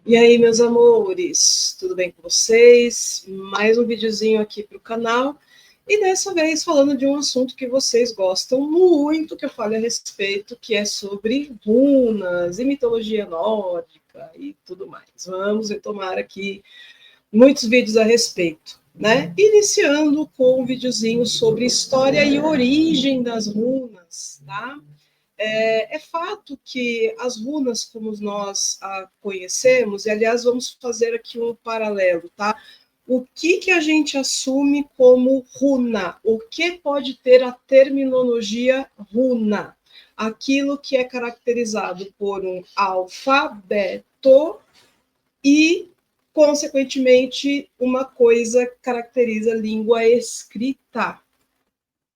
E aí, meus amores, tudo bem com vocês? Mais um videozinho aqui para o canal. E dessa vez falando de um assunto que vocês gostam muito que eu fale a respeito, que é sobre runas e mitologia nórdica e tudo mais. Vamos retomar aqui muitos vídeos a respeito, né? Iniciando com um videozinho sobre história e origem das runas, tá? É fato que as runas, como nós a conhecemos, e aliás, vamos fazer aqui um paralelo, tá? O que a gente assume como runa? O que pode ter a terminologia runa? Aquilo que é caracterizado por um alfabeto e, consequentemente, uma coisa caracteriza a língua escrita.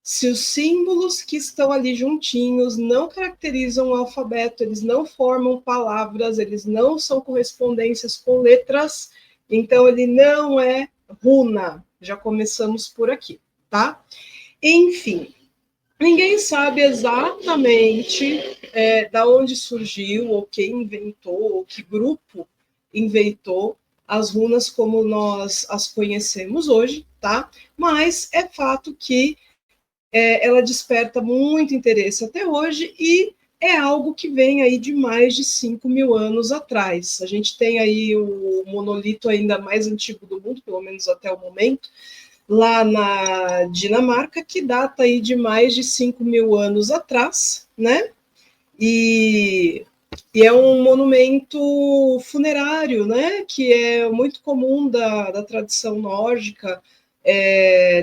Se os símbolos que estão ali juntinhos não caracterizam o alfabeto, eles não formam palavras, eles não são correspondências com letras, então ele não é runa. Já começamos por aqui, tá? Enfim, ninguém sabe exatamente da onde surgiu, ou quem inventou, ou que grupo inventou as runas como nós as conhecemos hoje, tá? Mas é fato que ela desperta muito interesse até hoje e é algo que vem aí de mais de 5.000 anos atrás. A gente tem aí o monolito ainda mais antigo do mundo, pelo menos até o momento, lá na Dinamarca, que data aí de mais de 5.000 anos atrás, né? E é um monumento funerário, né, que é muito comum da tradição nórdica,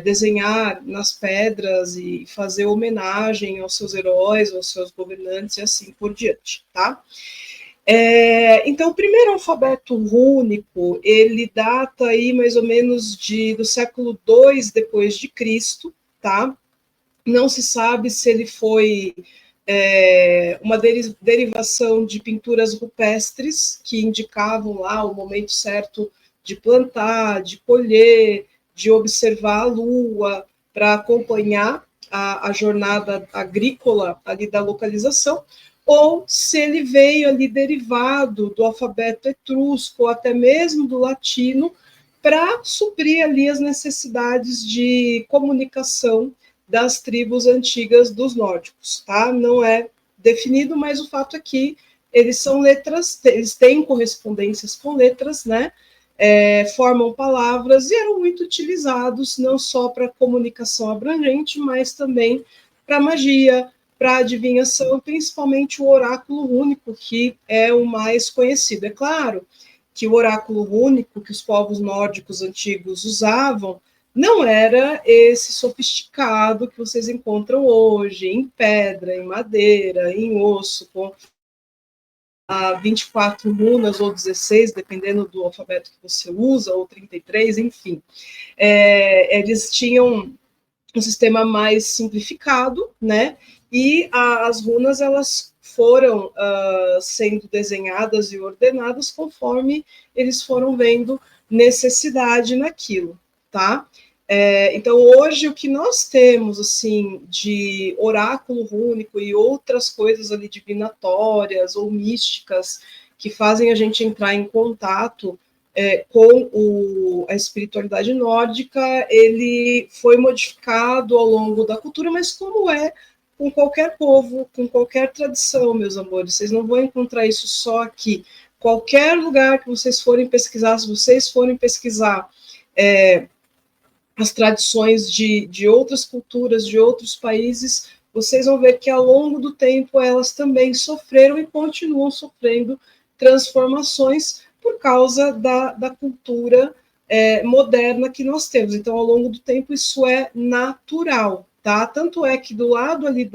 desenhar nas pedras e fazer homenagem aos seus heróis, aos seus governantes e assim por diante, tá? Então, o primeiro alfabeto rúnico, ele data aí mais ou menos do século II depois de Cristo, tá? Não se sabe se ele foi uma derivação de pinturas rupestres que indicavam lá o momento certo de plantar, de colher, de observar a lua, para acompanhar a jornada agrícola ali da localização, ou se ele veio ali derivado do alfabeto etrusco, ou até mesmo do latino, para suprir ali as necessidades de comunicação das tribos antigas dos nórdicos, tá? Não é definido, mas o fato é que eles são letras, eles têm correspondências com letras, né? Formam palavras e eram muito utilizados não só para comunicação abrangente, mas também para magia, para adivinhação, principalmente o oráculo único, que é o mais conhecido. É claro que o oráculo único que os povos nórdicos antigos usavam não era esse sofisticado que vocês encontram hoje, em pedra, em madeira, em osso, com 24 runas ou 16, dependendo do alfabeto que você usa, ou 33, enfim. Eles tinham um sistema mais simplificado, né? E as runas, elas foram sendo desenhadas e ordenadas conforme eles foram vendo necessidade naquilo, tá? Então, hoje, o que nós temos, assim, de oráculo rúnico e outras coisas ali divinatórias ou místicas que fazem a gente entrar em contato com a espiritualidade nórdica, ele foi modificado ao longo da cultura, mas como é com qualquer povo, com qualquer tradição, meus amores, vocês não vão encontrar isso só aqui. Qualquer lugar que vocês forem pesquisar, se vocês forem pesquisar as tradições de outras culturas, de outros países, vocês vão ver que ao longo do tempo elas também sofreram e continuam sofrendo transformações por causa da cultura moderna que nós temos. Então, ao longo do tempo, isso é natural, tá? Tanto é que do lado ali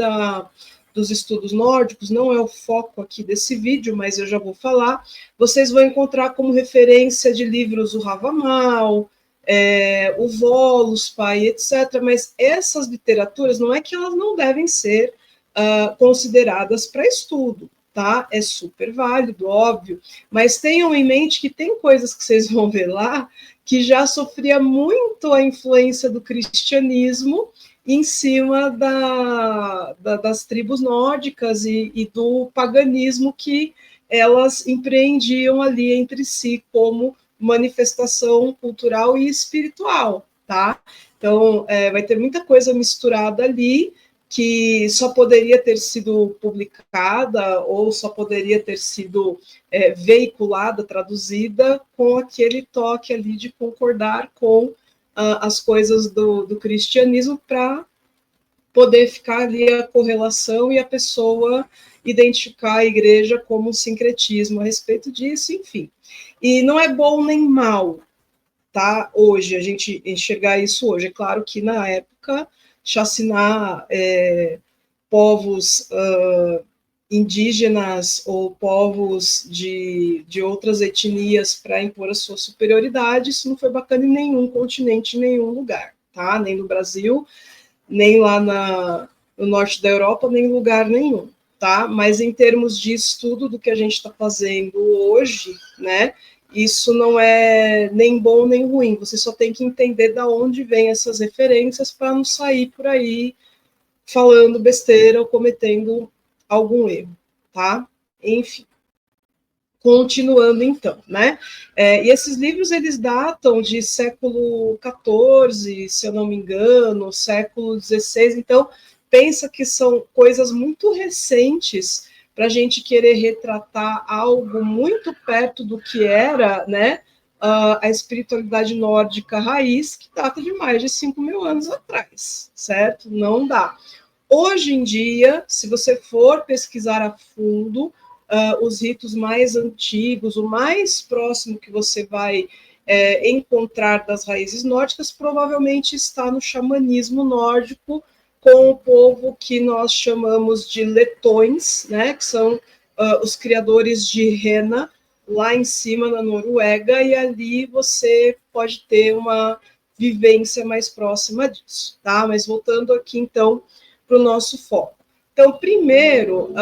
dos estudos nórdicos, não é o foco aqui desse vídeo, mas eu já vou falar, vocês vão encontrar como referência de livros o Havamal, o Voluspa, etc. Mas essas literaturas não é que elas não devem ser consideradas para estudo, tá? É super válido, óbvio, mas tenham em mente que tem coisas que vocês vão ver lá que já sofria muito a influência do cristianismo em cima das tribos nórdicas e do paganismo que elas empreendiam ali entre si como manifestação cultural e espiritual, tá? Então, vai ter muita coisa misturada ali, que só poderia ter sido publicada ou só poderia ter sido veiculada, traduzida, com aquele toque ali de concordar com as coisas do cristianismo, para poder ficar ali a correlação e a pessoa identificar a igreja como um sincretismo a respeito disso, enfim. E não é bom nem mal, tá? Hoje, a gente enxergar isso hoje. É claro que na época, chacinar povos indígenas ou povos de outras etnias para impor a sua superioridade, isso não foi bacana em nenhum continente, em nenhum lugar, tá? Nem no Brasil, nem lá no norte da Europa, nem em lugar nenhum, tá? Mas em termos de estudo do que a gente está fazendo hoje, né? Isso não é nem bom nem ruim. Você só tem que entender de onde vêm essas referências para não sair por aí falando besteira ou cometendo algum erro, tá? Enfim. Continuando, então, né? E esses livros, eles datam de século XIV, se eu não me engano, século XVI, então, pensa que são coisas muito recentes para a gente querer retratar algo muito perto do que era, né, a espiritualidade nórdica raiz, que data de mais de 5.000 anos atrás, certo? Não dá. Hoje em dia, se você for pesquisar a fundo, os ritos mais antigos, o mais próximo que você vai encontrar das raízes nórdicas, provavelmente está no xamanismo nórdico, com o povo que nós chamamos de letões, né, que são os criadores de rena, lá em cima na Noruega, e ali você pode ter uma vivência mais próxima disso, tá? Mas voltando aqui, então, para o nosso foco. Então, primeiro,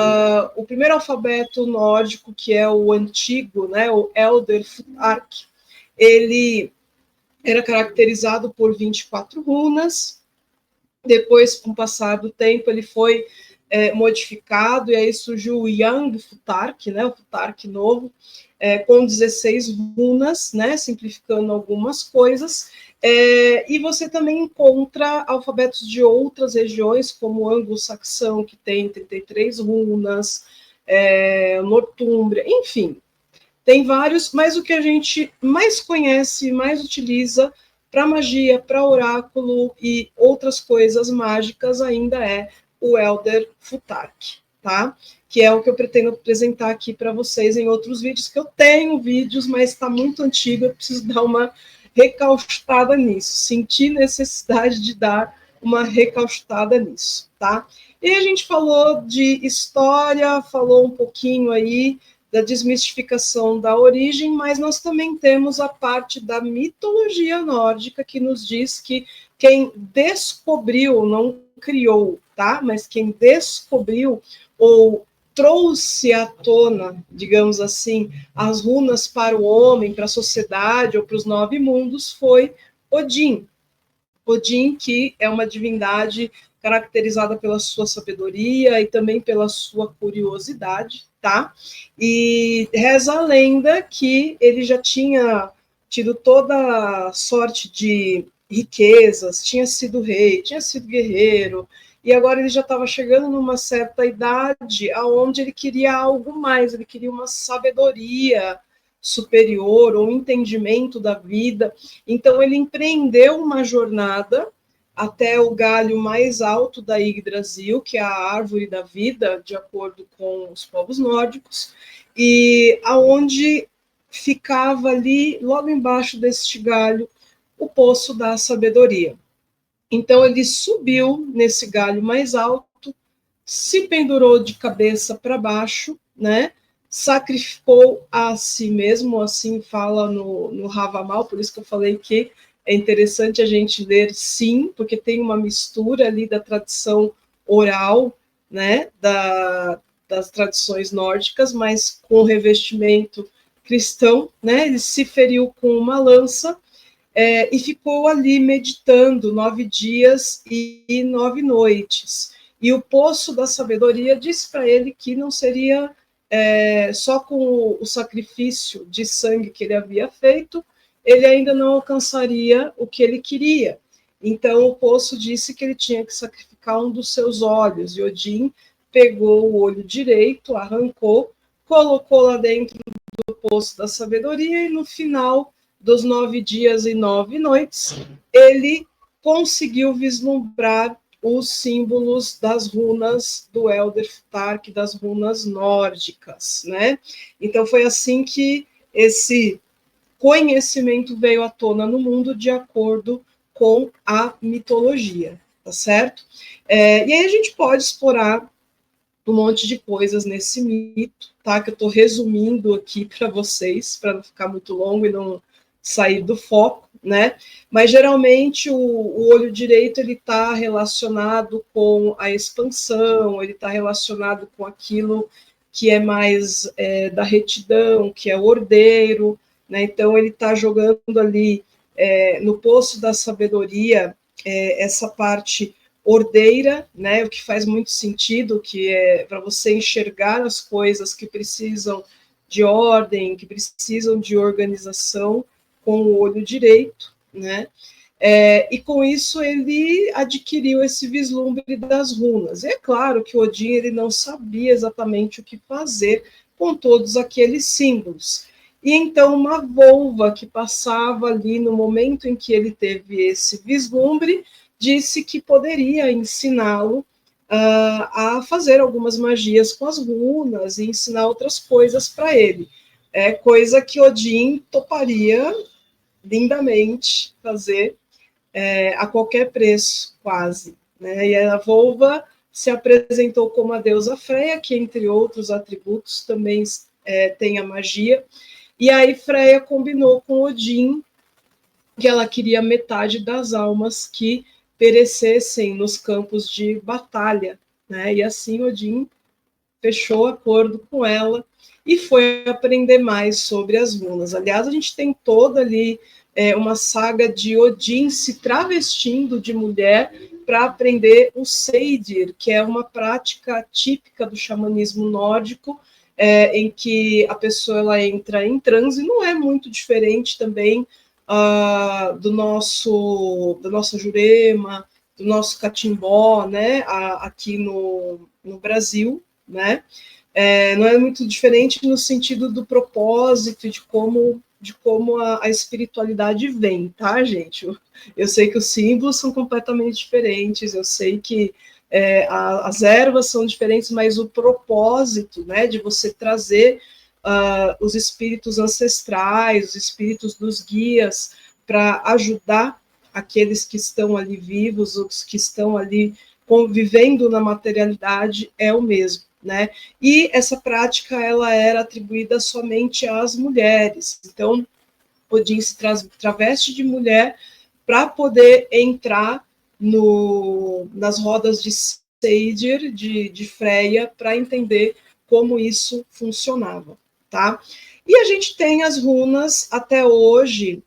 o primeiro alfabeto nórdico, que é o antigo, né, o Elder Futhark, ele era caracterizado por 24 runas. Depois, com o passar do tempo, ele foi modificado, e aí surgiu o Young Futhark, né, o Futhark novo, com 16 runas, né, simplificando algumas coisas. E você também encontra alfabetos de outras regiões, como o anglo-saxão, que tem 33 runas, Nortúmbria, enfim, tem vários, mas o que a gente mais conhece, mais utiliza para magia, para oráculo e outras coisas mágicas ainda é o Elder Futhark, tá? Que é o que eu pretendo apresentar aqui para vocês em outros vídeos, que eu tenho vídeos, mas está muito antigo, eu preciso dar uma recaustada nisso, senti necessidade de dar uma recaustada nisso, tá? E a gente falou de história, falou um pouquinho aí da desmistificação da origem, mas nós também temos a parte da mitologia nórdica, que nos diz que quem descobriu, não criou, tá? Mas quem descobriu ou trouxe à tona, digamos assim, as runas para o homem, para a sociedade ou para os 9 mundos, foi Odin. Odin, que é uma divindade caracterizada pela sua sabedoria e também pela sua curiosidade, tá? E reza a lenda que ele já tinha tido toda sorte de riquezas, tinha sido rei, tinha sido guerreiro, e agora ele já estava chegando numa certa idade aonde ele queria algo mais, ele queria uma sabedoria superior, ou um entendimento da vida. Então ele empreendeu uma jornada até o galho mais alto da Yggdrasil, que é a árvore da vida, de acordo com os povos nórdicos, e aonde ficava ali, logo embaixo deste galho, o poço da sabedoria. Então ele subiu nesse galho mais alto, se pendurou de cabeça para baixo, né? Sacrificou a si mesmo, assim fala no Havamal, por isso que eu falei que é interessante a gente ler sim, porque tem uma mistura ali da tradição oral, né, das tradições nórdicas, mas com revestimento cristão, né? Ele se feriu com uma lança e ficou ali meditando 9 dias e 9 noites. E o poço da sabedoria disse para ele que não seria só com o sacrifício de sangue que ele havia feito, ele ainda não alcançaria o que ele queria. Então o poço disse que ele tinha que sacrificar um dos seus olhos, e Odin pegou o olho direito, arrancou, colocou lá dentro do poço da sabedoria, e no final dos 9 dias e 9 noites, ele conseguiu vislumbrar os símbolos das runas do Elder Futhark, das runas nórdicas, né? Então foi assim que esse conhecimento veio à tona no mundo, de acordo com a mitologia, tá certo? E aí a gente pode explorar um monte de coisas nesse mito, tá? Que eu estou resumindo aqui para vocês, para não ficar muito longo e não sair do foco, né? Mas geralmente o olho direito ele está relacionado com a expansão, ele está relacionado com aquilo que é mais da retidão, que é o ordeiro, né? Então ele está jogando ali no poço da sabedoria essa parte ordeira, né, o que faz muito sentido, que é para você enxergar as coisas que precisam de ordem, que precisam de organização, com o olho direito, né, e com isso ele adquiriu esse vislumbre das runas. E é claro que Odin ele não sabia exatamente o que fazer com todos aqueles símbolos. E então uma volva que passava ali no momento em que ele teve esse vislumbre, disse que poderia ensiná-lo a fazer algumas magias com as runas e ensinar outras coisas para ele. Coisa que Odin toparia lindamente fazer a qualquer preço, quase. Né? E a Volva se apresentou como a deusa Freia, que, entre outros atributos, também tem a magia. E aí Freia combinou com Odin que ela queria metade das almas que perecessem nos campos de batalha, né? E assim Odin fechou acordo com ela e foi aprender mais sobre as runas. Aliás, a gente tem toda ali uma saga de Odin se travestindo de mulher para aprender o Seidir, que é uma prática típica do xamanismo nórdico, em que a pessoa ela entra em transe, não é muito diferente também da nossa Jurema, do nosso catimbó, né, aqui no Brasil, né, não é muito diferente no sentido do propósito, de como a espiritualidade vem, tá, gente? Eu sei que os símbolos são completamente diferentes, eu sei que as ervas são diferentes, mas o propósito, né, de você trazer os espíritos ancestrais, os espíritos dos guias, para ajudar aqueles que estão ali vivos, os que estão ali convivendo na materialidade, é o mesmo. Né? E essa prática ela era atribuída somente às mulheres. Então, Odin se traveste de mulher para poder entrar nas rodas de Seidir, de Freia, para entender como isso funcionava. Tá? E a gente tem as runas até hoje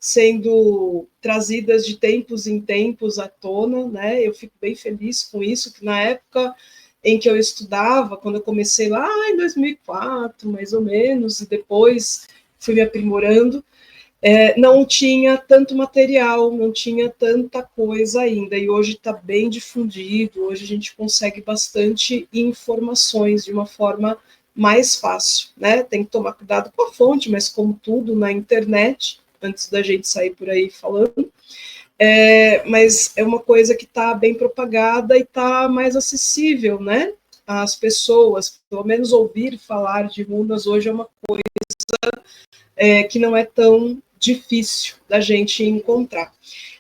sendo trazidas de tempos em tempos à tona, né? Eu fico bem feliz com isso, que na época em que eu estudava, quando eu comecei lá em 2004, mais ou menos, e depois fui me aprimorando, não tinha tanto material, não tinha tanta coisa ainda, e hoje está bem difundido, hoje a gente consegue bastante informações de uma forma mais fácil, né? Tem que tomar cuidado com a fonte, mas como tudo na internet, antes da gente sair por aí falando, mas é uma coisa que está bem propagada e está mais acessível, né? Às pessoas, pelo menos ouvir falar de runas hoje é uma coisa que não é tão difícil da gente encontrar.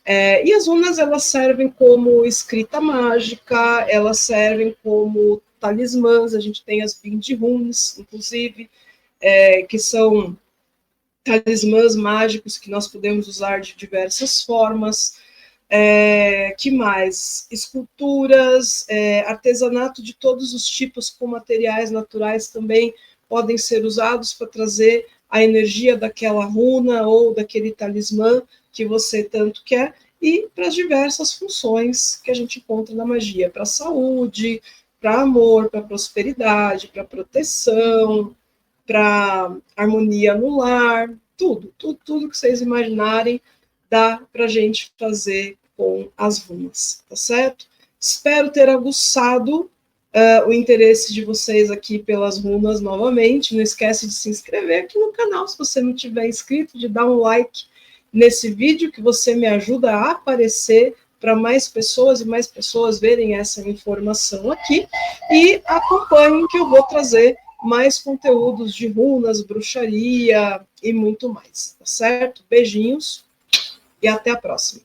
E as runas, elas servem como escrita mágica, elas servem como talismãs, a gente tem as Bind Runes, inclusive, que são talismãs mágicos que nós podemos usar de diversas formas. Que mais? Esculturas, artesanato de todos os tipos com materiais naturais também podem ser usados para trazer a energia daquela runa ou daquele talismã que você tanto quer, e para as diversas funções que a gente encontra na magia, para a saúde, para amor, para prosperidade, para proteção, para harmonia no lar, tudo que vocês imaginarem, dá para a gente fazer com as runas, tá certo? Espero ter aguçado o interesse de vocês aqui pelas runas novamente. Não esquece de se inscrever aqui no canal, se você não tiver inscrito, de dar um like nesse vídeo, que você me ajuda a aparecer para mais pessoas e mais pessoas verem essa informação aqui. E acompanhem que eu vou trazer mais conteúdos de runas, bruxaria e muito mais, tá certo? Beijinhos e até a próxima.